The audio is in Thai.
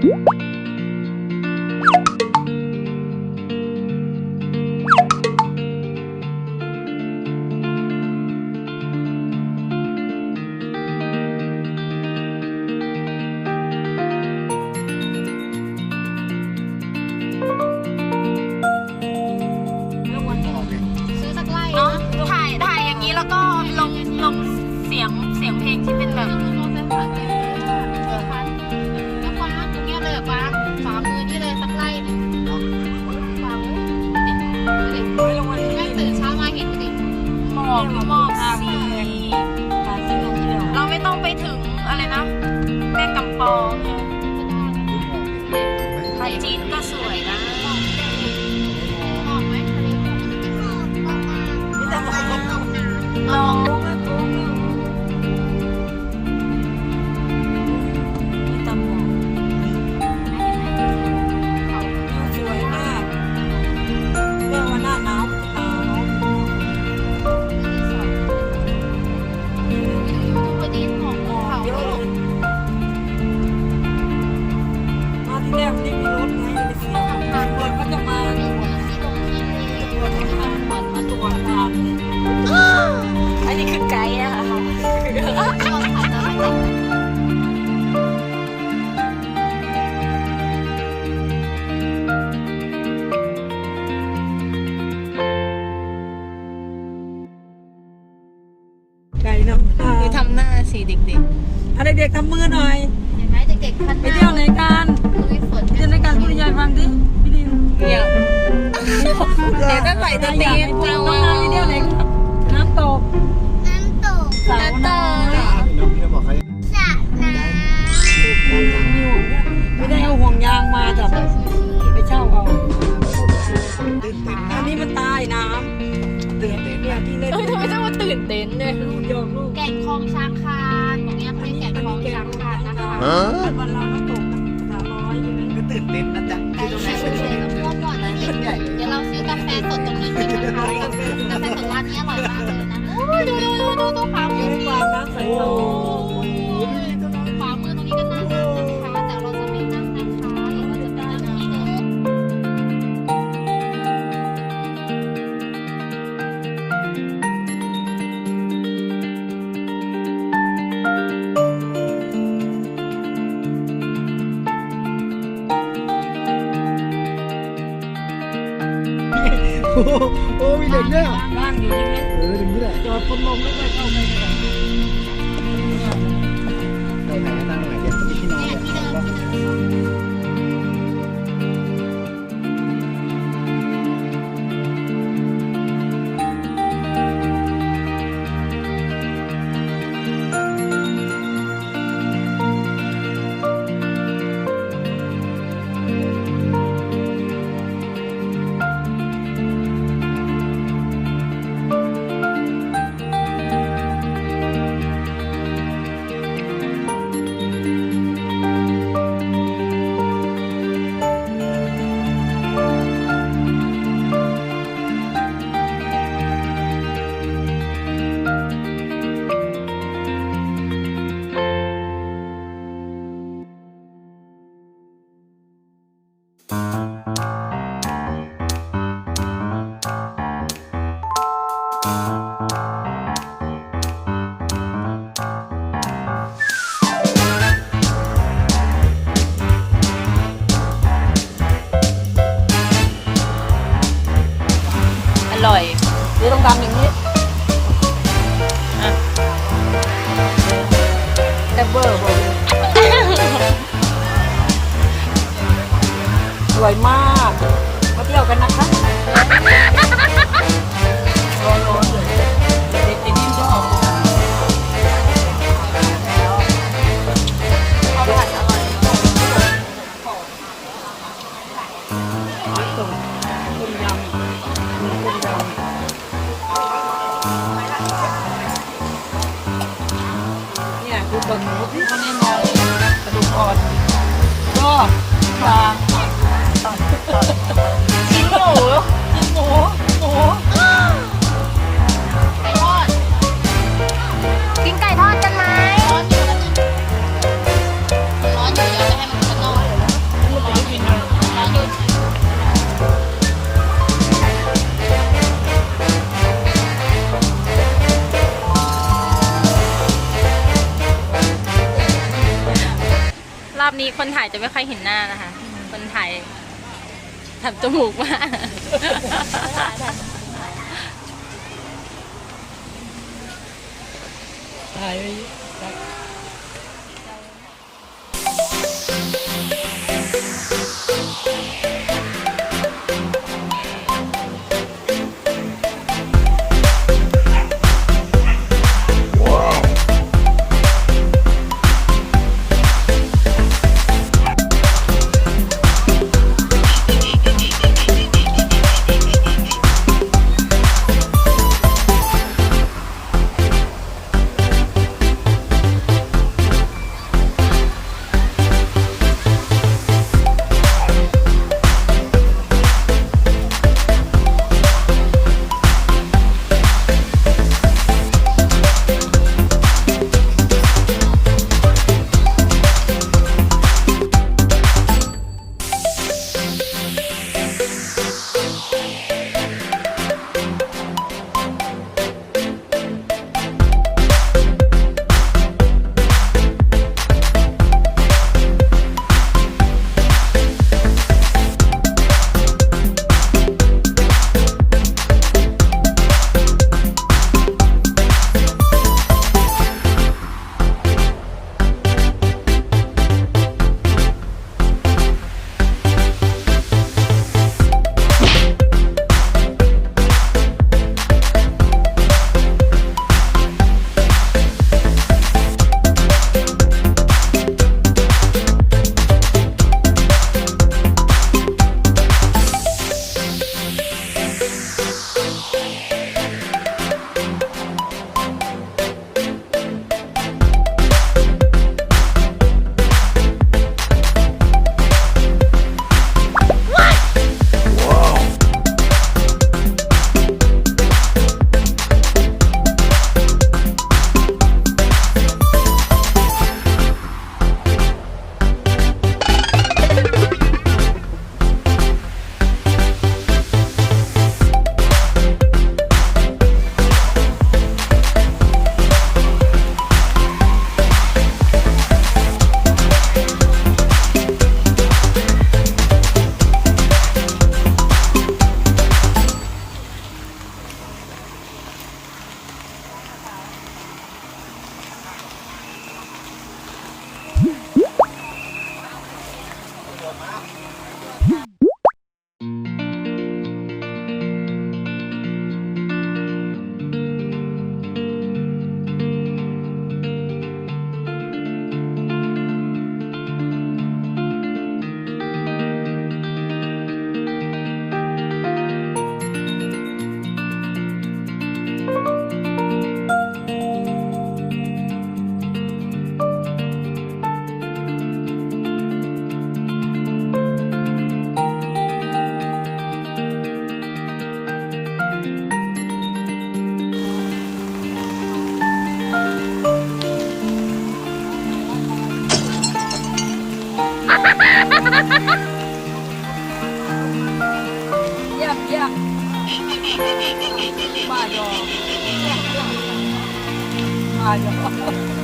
แล้วก็ลงเสียงเพลงที่เป็นแบบแล้วฟังตรงนี้เลยฟังฝ่ามือนี่เลยสักไล่ฟังไม่ตื่นเช้ามาเห็นดิหมอกสีเราไม่ต้องไปถึงอะไรนะแม่กำปองไทยจีนก็สวยนะหอมไหมลองมีตำหมอกสวยมากเรียกว่าหน้าหนาววันนี้หมอกเขาเยอะมาที่แรกไม่มีรถไงไปเสียทางคนก็จะมาที่ตรงที่ตัวทางเหมือนมาตรวจงานอันนี้คือไกด์นะคะไกด์น้ำคือทำหน้าสีเด็กๆเด็กๆทำมือหน่อยเห็นไหมเด็กๆไปเที่ยวไหนกันเที่ยวไหนกันคุณยายฟังดิพี่ดินเดี๋ยวจะใส่ตัวตีนเราไปเที่ยวไหนน้ำตกสาวนสระน้ำไม่ได้เอาห่วงยางมาแต่ไปเช่าเอาอันนี้มันตายน้ำตื่นเต้นเนี่ยที่เล่นทำไมต้องมาตื่นเต้นเนี่ยลูกแก่งคลองช้างคานตรงนี้เป็นแก่งคลองช้างคานนะคะวันเราน้ำตก300ใช่ไหมก็ตื่นเต้นนะจ๊ะที่ตรงไหนร่วมก่อนนะเดี๋ยวเราซื้อกาแฟสดตรงนี้กินนะคะกาแฟสดร้านนี้อร่อยมากเลยนะดูตัวขาวมือกว่าน้ำใสโซ่ขวามือตรงนี้ก็น้ำนะคะแต่เราจะไม่นั่งนะคะเดี๋ยวเราจะไปนั่งที่เดิมโอ้มีเด็กด้วยนั่งอยู่ที่นี่ถึงนี่แหละจอดคนลงไม่ค่อยเข้าไปเลยตรงไหนนั่งตรงไหนเดี๋ยวจะมีที่นอนอร่อยหรือต้องทำอย่างนี้แต่เบอร์สวยมากมาเที่ยวกันนะคะร้อนเลยเด็กๆยิ่งชอบเอาผัดอร่อยต้มยำเนี่ยดูบนหมูที่เขาแน่นอนกระดูกอ่อนก็ปลาชิ้นหมูไก่ทอดกินไก่ทอดกันไหมร้อนอยู่แล้วนึงร้อนอยู่อย่าไปให้มันกระโดด รอบนี้คนถ่ายจะไม่ค่อยเห็นหน้านะคะ คนถ่ายทำจมูกมากถ่ายเยี่ยมเยี่ยมบ้าจอบ้าจอ